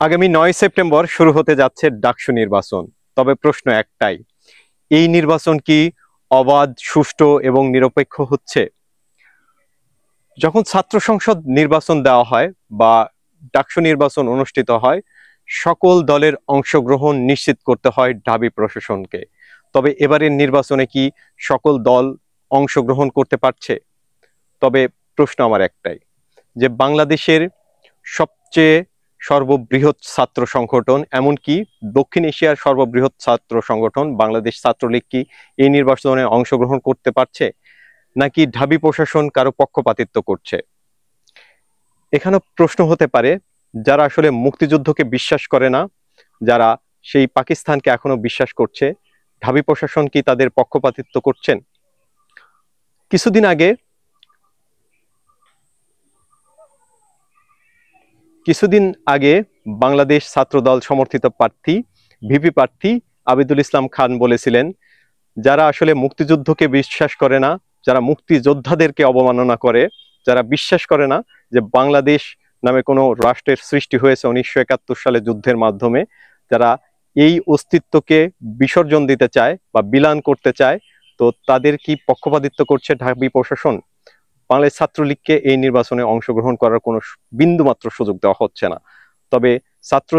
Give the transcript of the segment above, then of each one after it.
আগামী ৯ সেপ্টেম্বর শুরু হতে যাচ্ছে ডাকসু নির্বাচন। তবে প্রশ্ন একটাই, এই নির্বাচন কি অবাধ, সুষ্ঠু এবং নিরপেক্ষ হচ্ছে? যখন ছাত্র সংসদ নির্বাচন দেওয়া হয় বা ডাকসু নির্বাচন অনুষ্ঠিত হয়, সকল দলের অংশগ্রহণ নিশ্চিত করতে হয় ঢাবি প্রশাসনকে। তবে এবারের নির্বাচনে কি সকল দল অংশগ্রহণ করতে পারছে? তবে প্রশ্ন আমার একটাই, যে বাংলাদেশের সবচেয়ে সর্ববৃহৎ ছাত্র সংগঠন, এমনকি দক্ষিণ এশিয়ার সর্ববৃহৎ ছাত্র সংগঠন বাংলাদেশ ছাত্রলীগ কি এই নির্বাচনে অংশগ্রহণ করতে পারছে, নাকি ঢাবি প্রশাসন কারো পক্ষপাতিত্ব করছে? এখানে প্রশ্ন হতে পারে, যারা আসলে মুক্তিযুদ্ধকে বিশ্বাস করে না, যারা সেই পাকিস্তানকে এখনো বিশ্বাস করছে, ঢাবি প্রশাসন কি তাদের পক্ষপাতিত্ব করছেন? কিছুদিন আগে কিছুদিন আগে বাংলাদেশ ছাত্রদল সমর্থিত প্রার্থী, ভিপি প্রার্থী আবিদুল ইসলাম খান বলেছিলেন, যারা আসলে মুক্তিযুদ্ধকে বিশ্বাস করে না, যারা মুক্তিযোদ্ধাদেরকে অবমাননা করে, যারা বিশ্বাস করে না যে বাংলাদেশ নামে কোনো রাষ্ট্রের সৃষ্টি হয়েছে 1971 সালে যুদ্ধের মাধ্যমে, যারা এই অস্তিত্বকে বিসর্জন দিতে চায় বা বিলান করতে চায়, তো তাদের কি পক্ষপাতিত্ব করছে ঢাবি প্রশাসন? বাংলাদেশ ছাত্রলীগকে এই নির্বাচনে অংশগ্রহণ করার কোনো বিন্দুমাত্র সুযোগ দেওয়া হচ্ছে না। তবে ছাত্র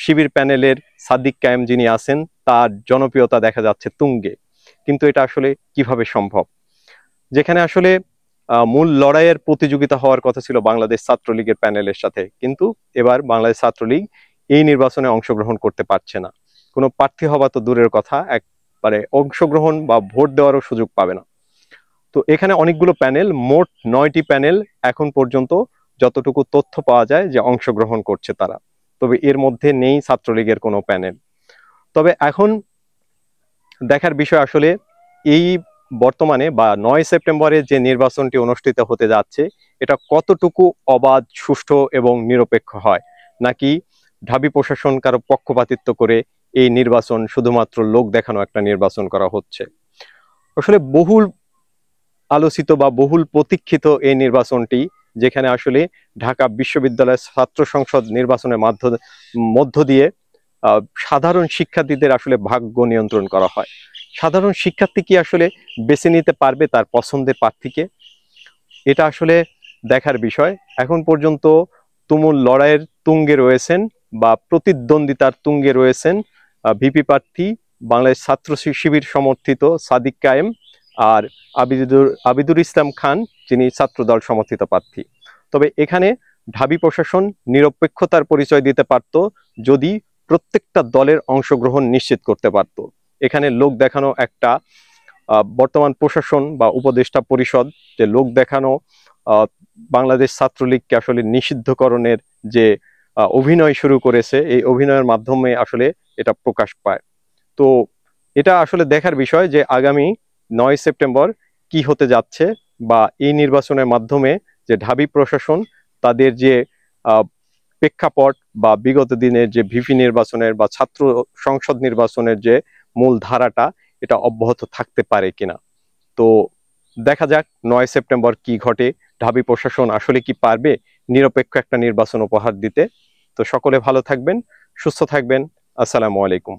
শিবির প্যানেলের সাদিক কায়েম যিনি আছেন, তার জনপ্রিয়তা দেখা যাচ্ছে তুঙ্গে। কিন্তু এটা আসলে কিভাবে সম্ভব, যেখানে আসলে মূল লড়াইয়ের প্রতিযোগিতা হওয়ার কথা ছিল বাংলাদেশ ছাত্রলীগের প্যানেলের সাথে, কিন্তু এবার বাংলাদেশ ছাত্রলীগ এই নির্বাচনে অংশগ্রহণ করতে পারছে না। কোনো প্রার্থী হওয়া তো দূরের কথা, একবারে অংশগ্রহণ বা ভোট দেওয়ারও সুযোগ পাবে না। তো এখানে অনেকগুলো প্যানেল, মোট 9টি প্যানেল এখন পর্যন্ত যতটুকু তথ্য পাওয়া যায় যে অংশগ্রহণ করছে তারা। তবে এর মধ্যে নেই ছাত্রলীগের কোনো প্যানেল। তবে এখন দেখার বিষয় আসলে এই বর্তমানে বা 9 সেপ্টেম্বরে যে নির্বাচনটি অনুষ্ঠিত হতে যাচ্ছে, এটা কতটুকু অবাধ, সুষ্ঠু এবং নিরপেক্ষ হয়, নাকি ঢাবি প্রশাসন কারো পক্ষপাতিত্ব করে এই নির্বাচন শুধুমাত্র লোক দেখানো একটা নির্বাচন করা হচ্ছে। আসলে বহুল আলোচিত বা বহুল প্রতীক্ষিত এই নির্বাচনটি, যেখানে আসলে ঢাকা বিশ্ববিদ্যালয়ের ছাত্র সংসদ নির্বাচনের মধ্য দিয়ে সাধারণ শিক্ষার্থীদের আসলে ভাগ্য নিয়ন্ত্রণ করা হয়। সাধারণ শিক্ষার্থী কি আসলে বেছে নিতে পারবে তার পছন্দের প্রার্থীকে? এটা আসলে দেখার বিষয়। এখন পর্যন্ত তুমুল লড়াইয়ের তুঙ্গে রয়েছেন বা প্রতিদ্বন্দ্বিতার তুঙ্গে রয়েছেন ভিপি প্রার্থী বাংলাদেশ ছাত্র শিবির সমর্থিত সাদিক কায়েম আর আবিদুর ইসলাম খান, যিনি ছাত্রদল সমর্থিত প্রার্থী। তবে এখানে ঢাবি প্রশাসন নিরপেক্ষতার পরিচয় দিতে পারত যদি প্রত্যেকটা দলের অংশগ্রহণ নিশ্চিত করতে পারত। এখানে লোক দেখানো একটা বর্তমান প্রশাসন বা উপদেষ্টা পরিষদ যে লোক দেখানো বাংলাদেশ ছাত্রলীগকে আসলে নিষিদ্ধকরণের যে অভিনয় শুরু করেছে, এই অভিনয়ের মাধ্যমে আসলে এটা প্রকাশ পায়। তো এটা আসলে দেখার বিষয় যে আগামী 9 সেপ্টেম্বর কি হতে যাচ্ছে, বা এই নির্বাচনের মাধ্যমে যে ঢাবি প্রশাসন তাদের যে প্রেক্ষাপট বা বিগত দিনের যে ভিপি নির্বাচনের বা ছাত্র সংসদ নির্বাচনের যে মূল ধারাটা, এটা অব্যাহত থাকতে পারে কিনা। তো দেখা যাক 9 সেপ্টেম্বর কি ঘটে, ঢাবি প্রশাসন আসলে কি পারবে নিরপেক্ষ একটা নির্বাচন উপহার দিতে। তো সকলে ভালো থাকবেন, সুস্থ থাকবেন। আসসালামু আলাইকুম।